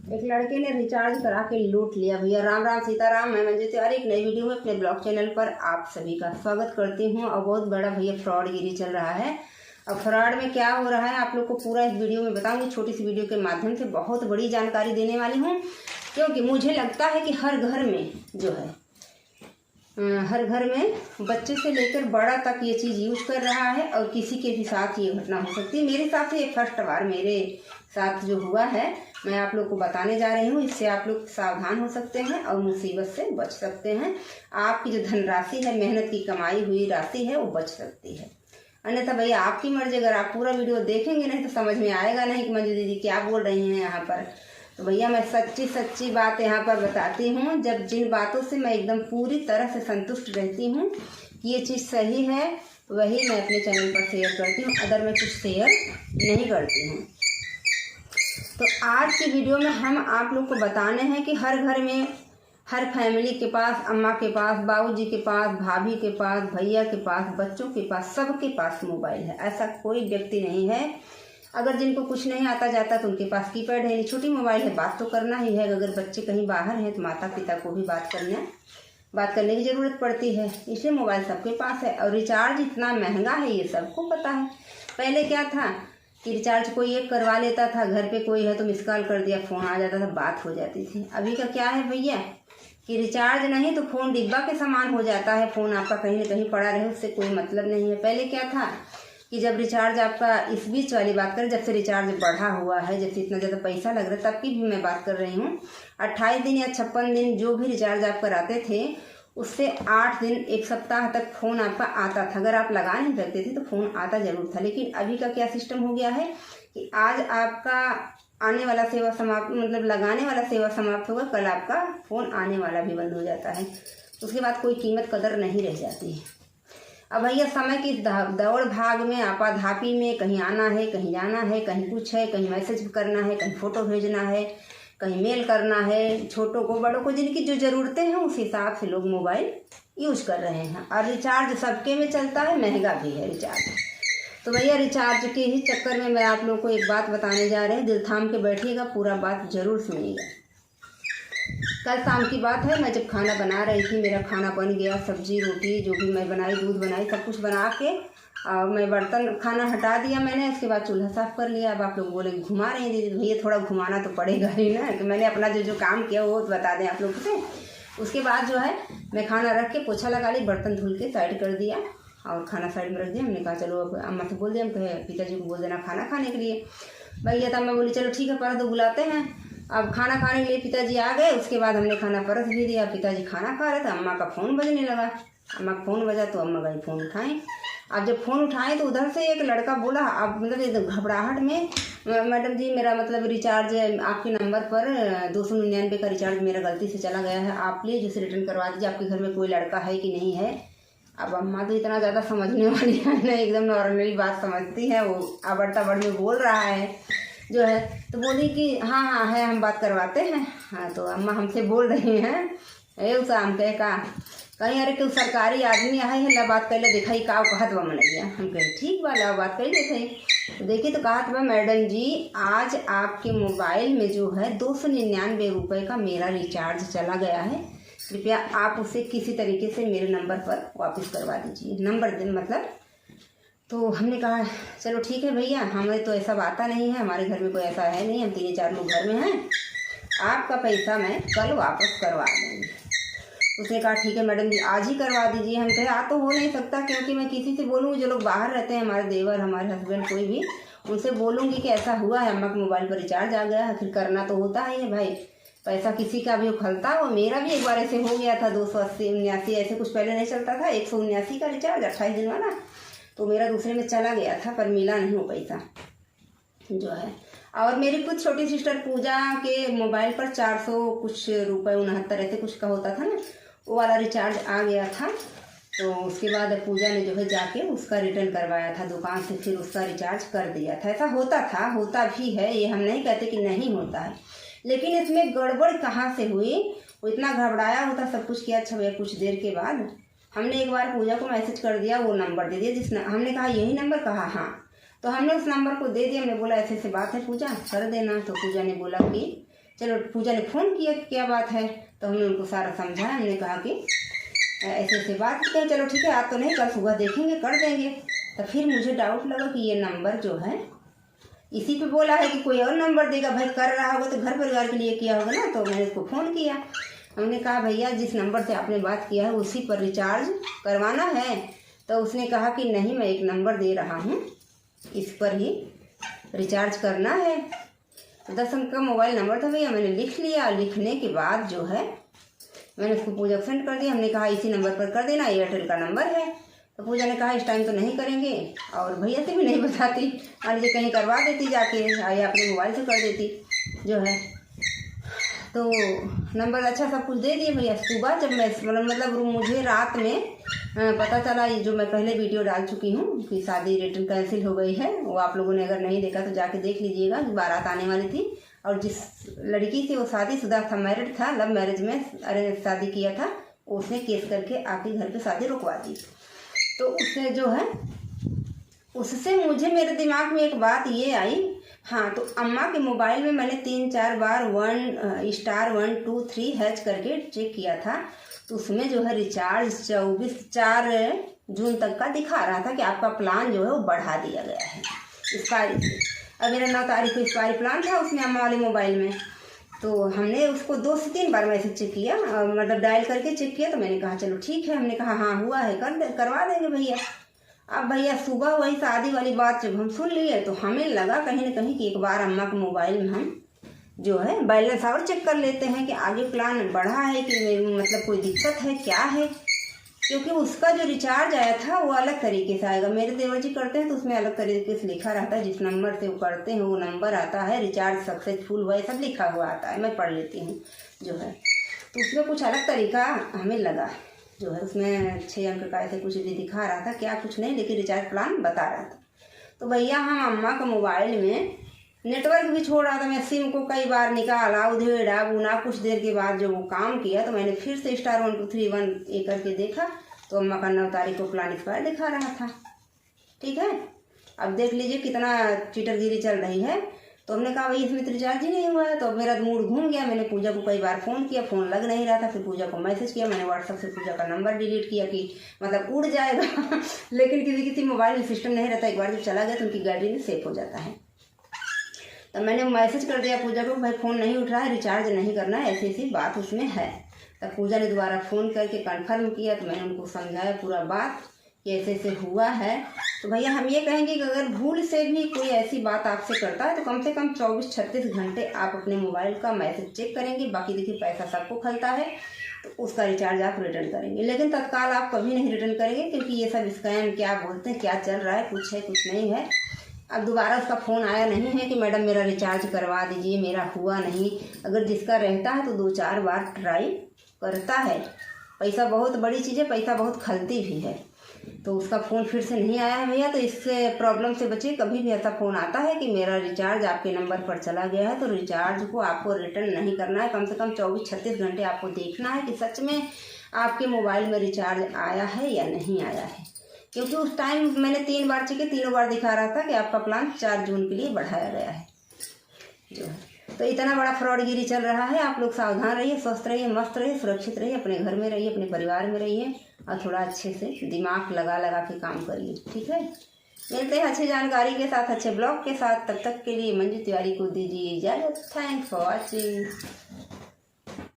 एक लड़के ने रिचार्ज करा के लूट लिया भैया। राम राम सीताराम। मैं मंजू और एक नई वीडियो में अपने ब्लॉग चैनल पर आप सभी का स्वागत करती हूं। और बहुत बड़ा भैया फ्रॉडगिरी चल रहा है। अब फ्रॉड में क्या हो रहा है आप लोग को पूरा इस वीडियो में बताऊंगी। छोटी सी वीडियो के माध्यम से बहुत बड़ी जानकारी देने वाली हूँ, क्योंकि मुझे लगता है कि हर घर में जो है हर घर में बच्चे से लेकर बड़ा तक ये चीज़ यूज कर रहा है और किसी के भी साथ ये घटना हो सकती है। मेरे साथ ये फर्स्ट बार मेरे साथ जो हुआ है मैं आप लोग को बताने जा रही हूँ। इससे आप लोग सावधान हो सकते हैं और मुसीबत से बच सकते हैं। आपकी जो धनराशि है, मेहनत की कमाई हुई राशि है, वो बच सकती है। अन्यथा भैया आपकी मर्जी। अगर आप पूरा वीडियो देखेंगे नहीं तो समझ में आएगा नहीं कि मंजू दीदी क्या बोल रही हैं यहाँ पर। तो भैया मैं सच्ची बात यहाँ पर बताती हूँ। जब जिन बातों से मैं एकदम पूरी तरह से संतुष्ट रहती हूँ कि ये चीज़ सही है, वही मैं अपने चैनल पर शेयर करती हूँ। अदर मैं कुछ शेयर नहीं करती हूँ। तो आज की वीडियो में हम आप लोग को बताने हैं कि हर घर में, हर फैमिली के पास, अम्मा के पास, बाबूजी के पास, भाभी के पास, भैया के पास, बच्चों के पास, सबके पास मोबाइल है। ऐसा कोई व्यक्ति नहीं है। अगर जिनको कुछ नहीं आता जाता तो उनके पास कीपैड है, छोटी मोबाइल है। बात तो करना ही है। अगर बच्चे कहीं बाहर हैं तो माता पिता को भी बात करने की ज़रूरत पड़ती है। इसलिए मोबाइल सबके पास है। और रिचार्ज इतना महंगा है ये सबको पता है। पहले क्या था कि रिचार्ज कोई एक करवा लेता था, घर पे कोई है तो मिस कॉल कर दिया, फ़ोन आ जाता था, बात हो जाती थी। अभी का क्या है भैया कि रिचार्ज नहीं तो फ़ोन डिब्बा के समान हो जाता है। फ़ोन आपका कहीं ना कहीं पड़ा रहे, उससे कोई मतलब नहीं है। पहले क्या था कि जब रिचार्ज आपका, इस बीच वाली बात करें, जब से रिचार्ज बढ़ा हुआ है, जब से इतना ज़्यादा पैसा लग रहा है, तब की भी मैं बात कर रही हूँ। 28 दिन या 56 दिन जो भी रिचार्ज आप कराते थे, उससे 8 दिन, एक सप्ताह तक फ़ोन आपका आता था। अगर आप लगा नहीं सकते थे तो फ़ोन आता ज़रूर था। लेकिन अभी का क्या सिस्टम हो गया है कि आज आपका आने वाला सेवा समाप्त, मतलब लगाने वाला सेवा समाप्त होगा, कल आपका फ़ोन आने वाला भी बंद हो जाता है। उसके बाद कोई कीमत कदर नहीं रह जाती है। अब भैया समय की दौड़ भाग में, आपाधापी में, कहीं आना है, कहीं जाना है, कहीं कुछ है, कहीं मैसेज करना है, कहीं फ़ोटो भेजना है, कहीं मेल करना है, छोटों को बड़ों को जिनकी जो ज़रूरतें हैं उस हिसाब से लोग मोबाइल यूज कर रहे हैं। और रिचार्ज सबके में चलता है, महंगा भी है रिचार्ज। तो भैया रिचार्ज के ही चक्कर में मैं आप लोगों को एक बात बताने जा रहे हैं। दिल थाम के बैठिएगा, पूरा बात जरूर सुनिएगा। कल शाम की बात है, मैं जब खाना बना रही थी, मेरा खाना बन गया, सब्जी रोटी जो भी मैं बनाई, दूध बनाई, सब कुछ बना के मैं बर्तन खाना हटा दिया मैंने। उसके बाद चूल्हा साफ़ कर लिया। अब आप लोग बोले घुमा रहे हैं दीदी। भैया थोड़ा घुमाना तो पड़ेगा ही ना, कि मैंने अपना जो काम किया वो बता दें आप लोग से। उसके बाद जो है मैं खाना रख के पोछा लगा ली, बर्तन धुल के साइड कर दिया और खाना साइड में रख दिया। हमने कहा चलो अब अम्मा से बोल दिया, हम कहे पिताजी को बोल देना खाना खाने के लिए। भैया तब मैं बोली चलो ठीक है, पर तो बुलाते हैं। अब खाना खाने के लिए पिताजी आ गए। उसके बाद हमने खाना परस भी दिया। पिताजी खाना खा रहे थे, अम्मा का फ़ोन बजने लगा। अम्मा का फ़ोन बजा तो अम्मा गई फ़ोन उठाएं। अब जब फ़ोन उठाएं तो उधर से एक लड़का बोला, अब मतलब एकदम घबराहट में, मैडम जी मेरा मतलब रिचार्ज आपके नंबर पर 299 का रिचार्ज मेरा गलती से चला गया है, आप प्लीज़ उसे रिटर्न करवा दीजिए। आपके घर में कोई लड़का है कि नहीं है। अब अम्मा तो इतना ज़्यादा समझने वाली है ना, एकदम नॉर्मली बात समझती है। वो आबड़ ताबड़ में बोल रहा है जो है। तो बोली कि हाँ है, हम बात करवाते हैं। हाँ तो अम्मा हमसे बोल रही हैं उसा हम कहे का कहीं, अरे क्यों सरकारी आदमी आए है, ला बात कर ले दिखाई का कहत बा मनैया। हम कहे ठीक बा, ला बात कर ले। तो देखिए तो कहत बा, मैडम जी आज आपके मोबाइल में जो है 299 रुपये का मेरा रिचार्ज चला गया है, कृपया आप उसे किसी तरीके से मेरे नंबर पर वापस करवा दीजिए। नंबर दिन मतलब। तो हमने कहा चलो ठीक है भैया, हमें तो ऐसा आता नहीं है, हमारे घर में कोई ऐसा है नहीं, हम 3-4 लोग घर में हैं, आपका पैसा मैं कल वापस करवा दूँगी। उसने कहा ठीक है मैडम जी आज ही करवा दीजिए। हम कहे आ तो हो नहीं सकता, क्योंकि मैं किसी से बोलूँगी, जो लोग बाहर रहते हैं, हमारे देवर, हमारे हस्बैंड, कोई भी, उनसे बोलूँगी कि ऐसा हुआ है, अम्मा के मोबाइल पर रिचार्ज आ गया है। फिर करना तो होता ही है भाई, पैसा किसी का भी उखलता। वो मेरा भी एक बार ऐसे हो गया था, 280-79 ऐसे कुछ पहले नहीं चलता था, 179 का रिचार्ज 28 दिन वाला। तो मेरा दूसरे में चला गया था, पर मिला नहीं वो पैसा जो है। और मेरी कुछ छोटी सिस्टर पूजा के मोबाइल पर 400 कुछ रुपये 69 ऐसे कुछ का होता था ना, वो वाला रिचार्ज आ गया था। तो उसके बाद पूजा ने जो है जाके उसका रिटर्न करवाया था दुकान से, फिर उसका रिचार्ज कर दिया था। ऐसा होता था, होता भी है, ये हम नहीं कहते कि नहीं होता है। लेकिन इसमें गड़बड़ कहाँ से हुई, वो इतना घबराया होता, सब कुछ किया। अच्छा भैया कुछ देर के बाद हमने एक बार पूजा को मैसेज कर दिया, वो नंबर दे दिया हमने कहा यही नंबर, कहा हाँ। तो हमने उस नंबर को दे दिया। हमने बोला ऐसे ऐसे बात है पूजा, कर देना। तो पूजा ने बोला कि चलो पूजा ने फ़ोन किया क्या बात है, तो हमने उनको सारा समझाया। हमने कहा कि ऐसे ऐसे बात करते हैं, चलो ठीक है आज तो नहीं, कल सुबह देखेंगे कर देंगे। तो फिर मुझे डाउट लगा कि ये नंबर जो है इसी पे बोला है कि कोई और नंबर देगा। भाई कर रहा होगा तो घर परिवार के लिए किया होगा ना। तो मैंने उसको फ़ोन किया, हमने कहा भैया जिस नंबर से आपने बात किया है उसी पर रिचार्ज करवाना है। तो उसने कहा कि नहीं, मैं एक नंबर दे रहा हूँ, इस पर ही रिचार्ज करना है। तो 10 अंक का मोबाइल नंबर था भैया, मैंने लिख लिया। लिखने के बाद जो है मैंने उसको पूजा को सेंड कर दिया। हमने कहा इसी नंबर पर कर देना, एयरटेल का नंबर है। तो पूजा ने कहा इस टाइम तो नहीं करेंगे, और भैया से भी नहीं बताती, मान लीजिए कहीं करवा देती जाके या अपने मोबाइल से कर देती जो है। तो नंबर अच्छा सब कुछ दे दिए भैया। सुबह जब मैं मतलब मुझे रात में पता चला, ये जो मैं पहले वीडियो डाल चुकी हूँ कि शादी रिटर्न कैंसिल हो गई है, वो आप लोगों ने अगर नहीं देखा तो जाके देख लीजिएगा। बारात आने वाली थी और जिस लड़की से वो शादीशुदा था, मैरिड था, लव मैरिज में अरेंज शादी किया था, उसने केस करके आके घर पे शादी रुकवा दी। तो उससे जो है उससे मुझे मेरे दिमाग में एक बात ये आई, हाँ तो अम्मा के मोबाइल में मैंने 3-4 बार 1*123# करके चेक किया था। तो उसमें जो है रिचार्ज 24/4 जून तक का दिखा रहा था कि आपका प्लान जो है वो बढ़ा दिया गया है एक्सपायरी से। अब मेरा 9 तारीख को एक्सपायरी प्लान था उसमें अम्मा वाले मोबाइल में। तो हमने उसको 2 से 3 बार मैसेज चेक किया, मतलब डायल करके चेक किया। तो मैंने कहा चलो ठीक है, हमने कहा हाँ हुआ है करवा देंगे भैया। अब भैया सुबह वही शादी वाली बात जब हम सुन लिए तो हमें लगा कहीं ना कहीं कि एक बार अम्मा के मोबाइल में हम जो है बैलेंस और चेक कर लेते हैं कि आगे प्लान बढ़ा है कि मतलब कोई दिक्कत है क्या है। क्योंकि उसका जो रिचार्ज आया था वो अलग तरीके से आएगा, मेरे देवर जी करते हैं तो उसमें अलग तरीके से लिखा रहता है, जिस नंबर से वो करते हैं वो नंबर आता है, रिचार्ज सक्सेसफुल हुआ है सब लिखा हुआ आता है, मैं पढ़ लेती हूँ जो है। तो उसमें कुछ अलग तरीका हमें लगा जो है, उसमें 6 अंक का ऐसे कुछ भी दिखा रहा था, क्या कुछ नहीं, लेकिन रिचार्ज प्लान बता रहा था। तो भैया हम अम्मा का मोबाइल में नेटवर्क भी छोड़ रहा था, मैं सिम को कई बार निकाला, उधेड़ा बुना, कुछ देर के बाद जब वो काम किया तो मैंने फिर से *1231 ये करके देखा तो अम्मा का 9 तारीख को प्लान एक्सपायर दिखा रहा था। ठीक है, अब देख लीजिए कितना चीटरगिरी चल रही है। तो हमने कहा भाई इसमें तो रिचार्ज ही नहीं हुआ है। तो मेरा मूड घूम गया, मैंने पूजा को कई बार फ़ोन किया, फ़ोन लग नहीं रहा था। फिर पूजा को मैसेज किया, मैंने व्हाट्सएप से पूजा का नंबर डिलीट किया कि मतलब उड़ जाएगा लेकिन किसी मोबाइल में सिस्टम नहीं रहता, एक बार जब चला गया तो उनकी गैलरी में सेव हो जाता है। तो मैंने मैसेज कर दिया पूजा को, भाई फ़ोन नहीं उठ रहा है, रिचार्ज नहीं करना है, ऐसी ऐसी बात उसमें है। तब पूजा ने दोबारा फ़ोन करके कंफर्म किया। तो मैंने उनको समझाया पूरा बात कि ऐसे ऐसे हुआ है। तो भैया हम ये कहेंगे कि अगर भूल से भी कोई ऐसी बात आपसे करता है तो कम से कम 24-36 घंटे आप अपने मोबाइल का मैसेज चेक करेंगे। बाकी देखिए पैसा सबको खलता है, तो उसका रिचार्ज आप रिटर्न करेंगे, लेकिन तत्काल आप कभी नहीं रिटर्न करेंगे, क्योंकि ये सब स्कैम क्या बोलते हैं, क्या चल रहा है, कुछ है कुछ नहीं है। अब दोबारा उसका फ़ोन आया नहीं है कि मैडम मेरा रिचार्ज करवा दीजिए, मेरा हुआ नहीं। अगर जिसका रहता है तो 2-4 बार ट्राई करता है। पैसा बहुत बड़ी चीज़ है, पैसा बहुत खलती भी है। तो उसका फ़ोन फिर से नहीं आया है भैया। तो इससे प्रॉब्लम से बचिए, कभी भी ऐसा फ़ोन आता है कि मेरा रिचार्ज आपके नंबर पर चला गया है तो रिचार्ज को आपको रिटर्न नहीं करना है। कम से कम 24-36 घंटे आपको देखना है कि सच में आपके मोबाइल में रिचार्ज आया है या नहीं आया है। क्योंकि उस टाइम मैंने 3 बार चेक किया, तीनों बार दिखा रहा था कि आपका प्लान 4 जून के लिए बढ़ाया गया है जो है। तो इतना बड़ा फ्रॉडगिरी चल रहा है। आप लोग सावधान रहिए, स्वस्थ रहिए, मस्त रहिए, सुरक्षित रहिए, अपने घर में रहिए, अपने परिवार में रहिए और थोड़ा अच्छे से दिमाग लगा के काम करिए। ठीक है, मिलते हैं अच्छी जानकारी के साथ, अच्छे ब्लॉग के साथ। तब तक के लिए मंजू तिवारी को दीजिए इजाज़त। Thanks for watching.